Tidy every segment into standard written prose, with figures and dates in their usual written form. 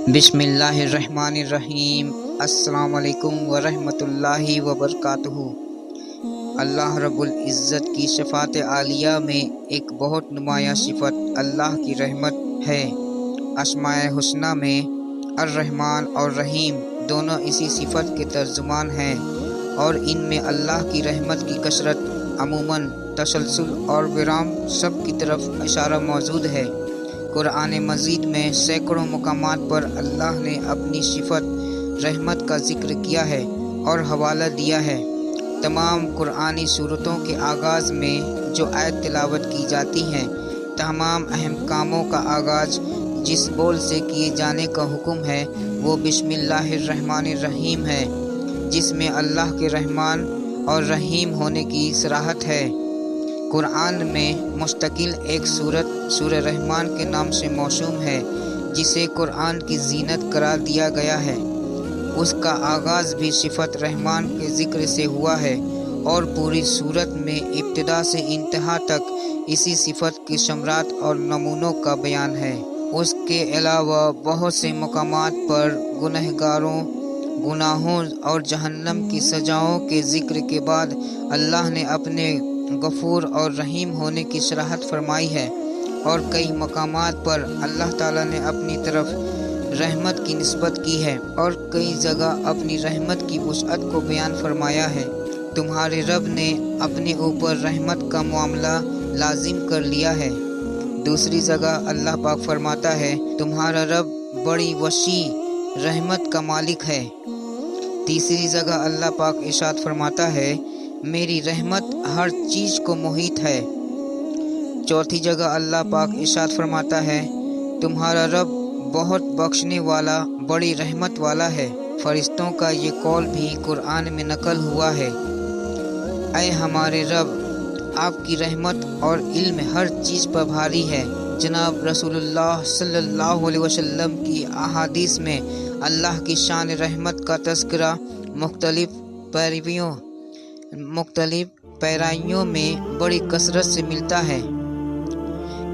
بسم اللہ الرحمن الرحیم۔ السلام علیکم ورحمۃ اللہ وبرکاتہ۔ اللہ رب العزت کی صفات عالیہ میں ایک بہت نمایاں صفت اللہ کی رحمت ہے۔ اسماء حسنہ میں الرحمن اور رحیم دونوں اسی صفت کے ترجمان ہیں، اور ان میں اللہ کی رحمت کی کثرت، عموماً تسلسل اور ورام سب کی طرف اشارہ موجود ہے۔ قرآن مجید میں سینکڑوں مقامات پر اللہ نے اپنی صفت رحمت کا ذکر کیا ہے اور حوالہ دیا ہے۔ تمام قرآنی سورتوں کے آغاز میں جو آیت تلاوت کی جاتی ہیں، تمام اہم کاموں کا آغاز جس بول سے کیے جانے کا حکم ہے وہ بسم اللہ الرحمن الرحیم ہے، جس میں اللہ کے رحمان اور رحیم ہونے کی صراحت ہے۔ قرآن میں مستقل ایک سورت سورہ رحمان کے نام سے موسوم ہے، جسے قرآن کی زینت قرار دیا گیا ہے۔ اس کا آغاز بھی صفت رحمان کے ذکر سے ہوا ہے، اور پوری سورت میں ابتدا سے انتہا تک اسی صفت کی ثمرات اور نمونوں کا بیان ہے۔ اس کے علاوہ بہت سے مقامات پر گنہگاروں، گناہوں اور جہنم کی سزاؤں کے ذکر کے بعد اللہ نے اپنے غفور اور رحیم ہونے کی صراحت فرمائی ہے، اور کئی مقامات پر اللہ تعالیٰ نے اپنی طرف رحمت کی نسبت کی ہے، اور کئی جگہ اپنی رحمت کی وسعت کو بیان فرمایا ہے۔ تمہارے رب نے اپنے اوپر رحمت کا معاملہ لازم کر لیا ہے۔ دوسری جگہ اللہ پاک فرماتا ہے، تمہارا رب بڑی وسیع رحمت کا مالک ہے۔ تیسری جگہ اللہ پاک ارشاد فرماتا ہے، میری رحمت ہر چیز کو محیط ہے۔ چوتھی جگہ اللہ پاک ارشاد فرماتا ہے، تمہارا رب بہت بخشنے والا، بڑی رحمت والا ہے۔ فرشتوں کا یہ قول بھی قرآن میں نقل ہوا ہے، اے ہمارے رب، آپ کی رحمت اور علم ہر چیز پر بھاری ہے۔ جناب رسول اللہ صلی اللہ علیہ وسلم کی احادیث میں اللہ کی شان رحمت کا تذکرہ مختلف پیرائیوں میں بڑی کثرت سے ملتا ہے۔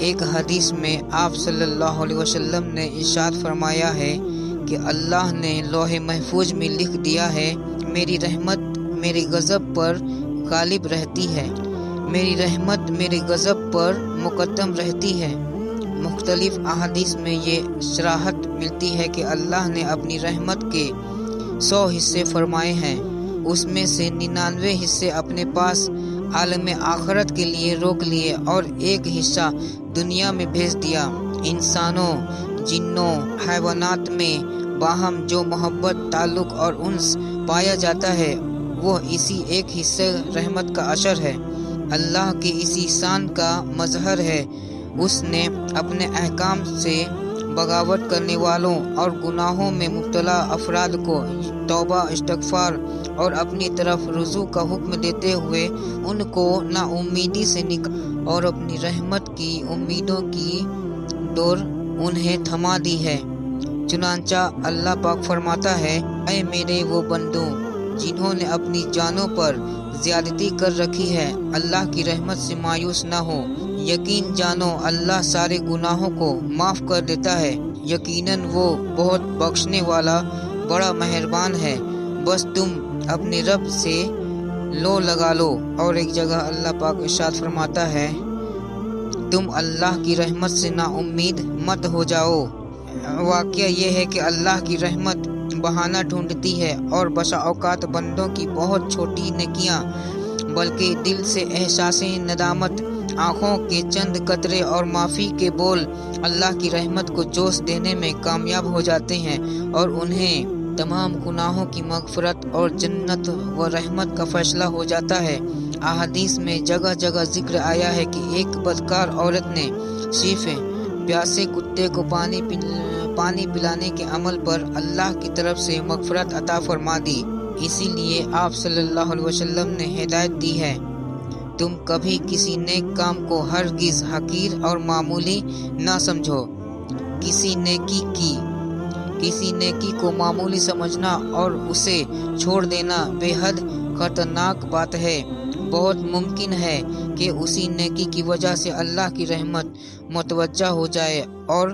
ایک حدیث میں آپ صلی اللہ علیہ وسلم نے ارشاد فرمایا ہے کہ اللہ نے لوح محفوظ میں لکھ دیا ہے، میری رحمت میرے غضب پر غالب رہتی ہے، میری رحمت میرے غضب پر مقدم رہتی ہے۔ مختلف احادیث میں یہ صراحت ملتی ہے کہ اللہ نے اپنی رحمت کے 100 حصے فرمائے ہیں، اس میں سے 99 حصے اپنے پاس عالم آخرت کے لیے روک لیے، اور ایک حصہ دنیا میں بھیج دیا۔ انسانوں، جنوں، حیوانات میں باہم جو محبت، تعلق اور انس پایا جاتا ہے، وہ اسی ایک حصے رحمت کا اثر ہے۔ اللہ کی اسی شان کا مظہر ہے، اس نے اپنے احکام سے بغاوت کرنے والوں اور گناہوں میں مبتلا افراد کو توبہ، استغفار اور اپنی طرف رجوع کا حکم دیتے ہوئے ان کو نا امیدی سے نکالا، اور اپنی رحمت کی امیدوں کی ڈور انہیں تھما دی ہے۔ چنانچہ اللہ پاک فرماتا ہے، اے میرے وہ بندوں جنہوں نے اپنی جانوں پر زیادتی کر رکھی ہے، اللہ کی رحمت سے مایوس نہ ہو، یقین جانو اللہ سارے گناہوں کو معاف کر دیتا ہے، یقیناً وہ بہت بخشنے والا، بڑا مہربان ہے۔ بس تم اپنے رب سے لو لگا لو۔ اور ایک جگہ اللہ پاک ارشاد فرماتا ہے، تم اللہ کی رحمت سے نا امید مت ہو جاؤ۔ واقعہ یہ ہے کہ اللہ کی رحمت بہانہ ڈھونڈتی ہے، اور بسا اوقات بندوں کی بہت چھوٹی نیکیاں، بلکہ دل سے احساس ندامت، آنکھوں کے چند قطرے اور معافی کے بول اللہ کی رحمت کو جوش دینے میں کامیاب ہو جاتے ہیں، اور انہیں تمام گناہوں کی مغفرت اور جنت و رحمت کا فیصلہ ہو جاتا ہے۔ احادیث میں جگہ جگہ ذکر آیا ہے کہ ایک بدکار عورت نے صرف پیاسے کتے کو پانی پلانے کے عمل پر اللہ کی طرف سے مغفرت عطا فرما دی۔ اسی لیے آپ صلی اللہ علیہ وسلم نے ہدایت دی ہے، تم کبھی کسی نیک کام کو ہرگز حقیر اور معمولی نہ سمجھو۔ کسی نیکی کو معمولی سمجھنا اور اسے چھوڑ دینا بے حد خطرناک بات ہے۔ بہت ممکن ہے کہ اسی نیکی کی وجہ سے اللہ کی رحمت متوجہ ہو جائے، اور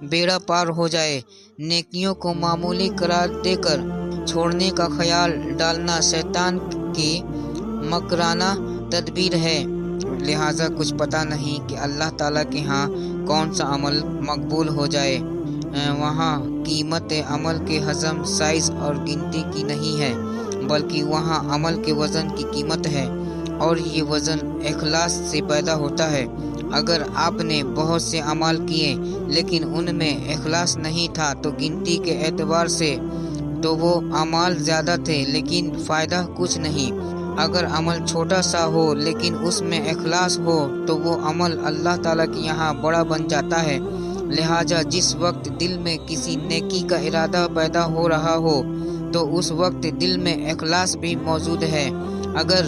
बेड़ा पार हो जाए। नेकियों को मामूली करार देकर छोड़ने का ख्याल डालना शैतान की मकराना तदबीर है। लिहाजा कुछ पता नहीं कि अल्लाह ताला के यहाँ कौन सा अमल मकबूल हो जाए। वहाँ कीमत अमल के हज़म, साइज़ और गिनती की नहीं है, बल्कि वहाँ अमल के वज़न की कीमत है, और ये वज़न इखलास से पैदा होता है। अगर आपने बहुत से अमाल किए लेकिन उनमें इखलास नहीं था तो गिनती के एतबार से तो वो अमाल ज़्यादा थे लेकिन फ़ायदा कुछ नहीं। अगर अमल छोटा सा हो लेकिन उसमें इखलास हो तो वो अमल अल्लाह ताला के यहाँ बड़ा बन जाता है। लिहाजा जिस वक्त दिल में किसी नेकी का इरादा पैदा हो रहा हो तो उस वक्त दिल में इखलास भी मौजूद है। अगर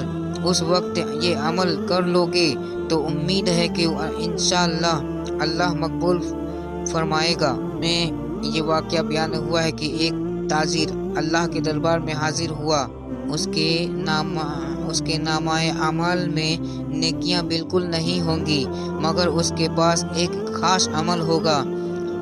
उस वक्त ये अमल कर लोगे तो उम्मीद है कि इंशाअल्लाह अल्लाह मकबूल फरमाएगा। में ये वाक़या बयान हुआ है कि एक ताजिर अल्लाह के दरबार में हाजिर हुआ। उसके नामाए अमाल में नेकियां बिल्कुल नहीं होंगी, मगर उसके पास एक ख़ास अमल होगा।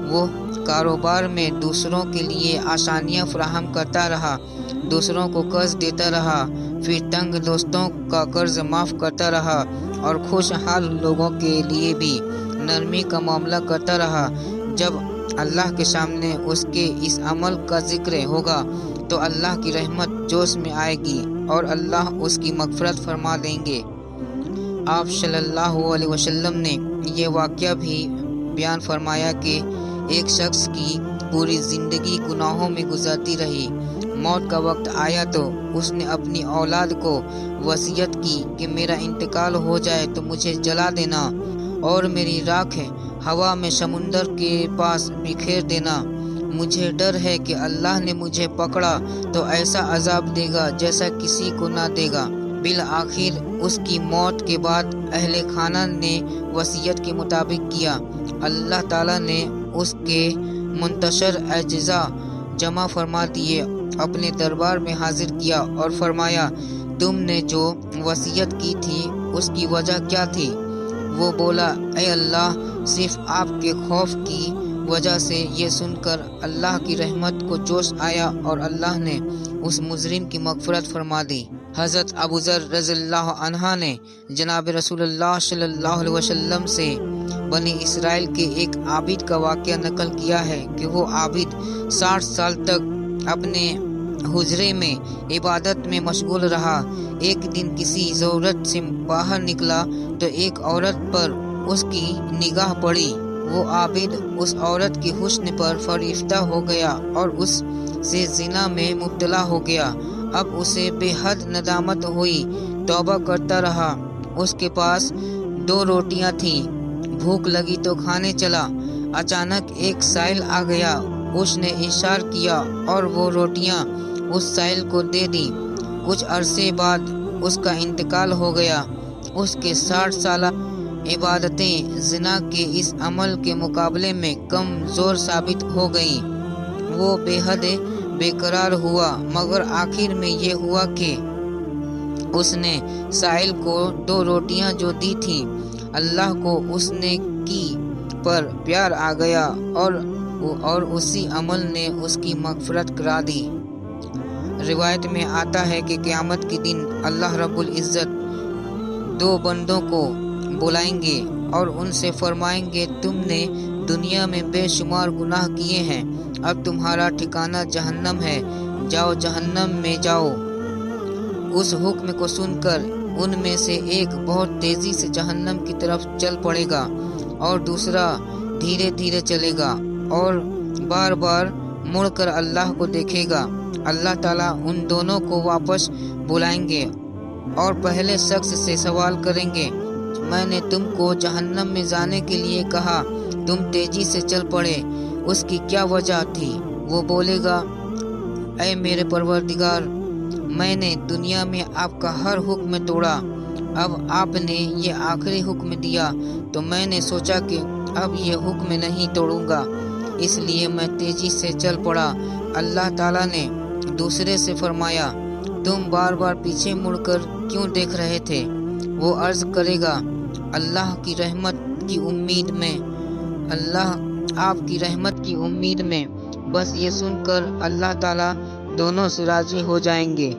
वो कारोबार में दूसरों के लिए आसानियां फराहम करता रहा, दूसरों को कर्ज देता रहा, फिर तंग दोस्तों का कर्ज माफ़ करता रहा और खुशहाल लोगों के लिए भी नरमी का मामला करता रहा। जब अल्लाह के सामने उसके इस अमल का जिक्र होगा तो अल्लाह की रहमत जोश में आएगी और अल्लाह उसकी मग़फ़िरत फरमा देंगे। आप सल्लल्लाहु अलैहि वसल्लम ने यह वाक़या भी बयान फरमाया कि एक शख्स की पूरी ज़िंदगी गुनाहों में गुजरती रही। मौत का वक्त आया तो उसने अपनी औलाद को वसीयत की कि मेरा इंतकाल हो जाए तो मुझे जला देना और मेरी राख हवा में समुंदर के पास बिखेर देना। मुझे डर है कि अल्लाह ने मुझे पकड़ा तो ऐसा अजाब देगा जैसा किसी को ना देगा। बिल आखिर उसकी मौत के बाद अहले खाना ने वसीयत के मुताबिक किया। अल्लाह ताला ने उसके मुंतशर अज्जा जमा फरमा दिए, अपने दरबार में हाजिर किया और फरमाया, तुमने जो वसीयत की थी उसकी वजह क्या थी? वो बोला, ऐ अल्लाह, सिर्फ आपके खौफ की वजह से। ये सुनकर अल्लाह की रहमत को जोश आया और अल्लाह ने उस मुजरिम की मग़फ़िरत फरमा दी। हज़रत अबू ज़र रज़ियल्लाहु अन्हा ने जनाब रसूलुल्लाह सल्लल्लाहु अलैहि वसल्लम से बनी इसराइल के एक आबिद का वाक़या नकल किया है कि वो आबिद 60 साल तक अपने हुजरे में इबादत में मशगूल रहा। एक दिन किसी ज़रूरत से बाहर निकला तो एक औरत पर उसकी निगाह पड़ी। वो आबिद उस औरत की हुस्न पर फरिफ्ता हो गया और उस से जिना में मुब्तला हो गया। अब उसे बेहद नदामत हुई, तौबा करता रहा। उसके पास 2 रोटियां थीं, भूख लगी तो खाने चला। अचानक एक साइल आ गया, उसने इशार किया और वो रोटियां उस साइल को दे दी। कुछ अरसे बाद उसका इंतकाल हो गया। उसके 60 साल इबादतें जिना के इस अमल के मुकाबले में कमज़ोर साबित हो गईं। वो बेहद बेकरार हुआ, मगर आखिर में ये हुआ कि उसने साइल को 2 रोटियां जो दी थी, अल्लाह को उसने की पर प्यार आ गया और उसी अमल ने उसकी मग़फ़िरत करा दी। रिवायत में आता है कि क़यामत के दिन अल्लाह रब्बुल इज़्ज़त 2 बंदों को बुलाएंगे और उनसे फरमाएंगे, तुमने दुनिया में बेशुमार गुनाह किए हैं, अब तुम्हारा ठिकाना जहन्नम है, जाओ जहन्नम में जाओ। उस हुक्म को सुनकर उनमें से एक बहुत तेज़ी से जहन्नम की तरफ चल पड़ेगा और दूसरा धीरे धीरे चलेगा और बार बार मुड़कर अल्लाह को देखेगा। अल्लाह ताला उन दोनों को वापस बुलाएंगे और पहले शख्स से सवाल करेंगे, मैंने तुमको जहन्नम में जाने के लिए कहा, तुम तेजी से चल पड़े, उसकी क्या वजह थी? वो बोलेगा, ऐ मेरे परवरदिगार, मैंने दुनिया में आपका हर हुक्म तोड़ा, अब आपने ये आखिरी हुक्म दिया तो मैंने सोचा कि अब ये हुक्म नहीं तोड़ूंगा, इसलिए मैं तेजी से चल पड़ा। अल्लाह ताला ने दूसरे से फरमाया, तुम बार बार पीछे मुड़कर क्यों देख रहे थे? वो अर्ज करेगा, अल्लाह की रहमत की उम्मीद में। अल्लाह آپ کی رحمت کی امید میں، بس یہ سن کر اللہ تعالیٰ دونوں سے راضی ہو جائیں گے۔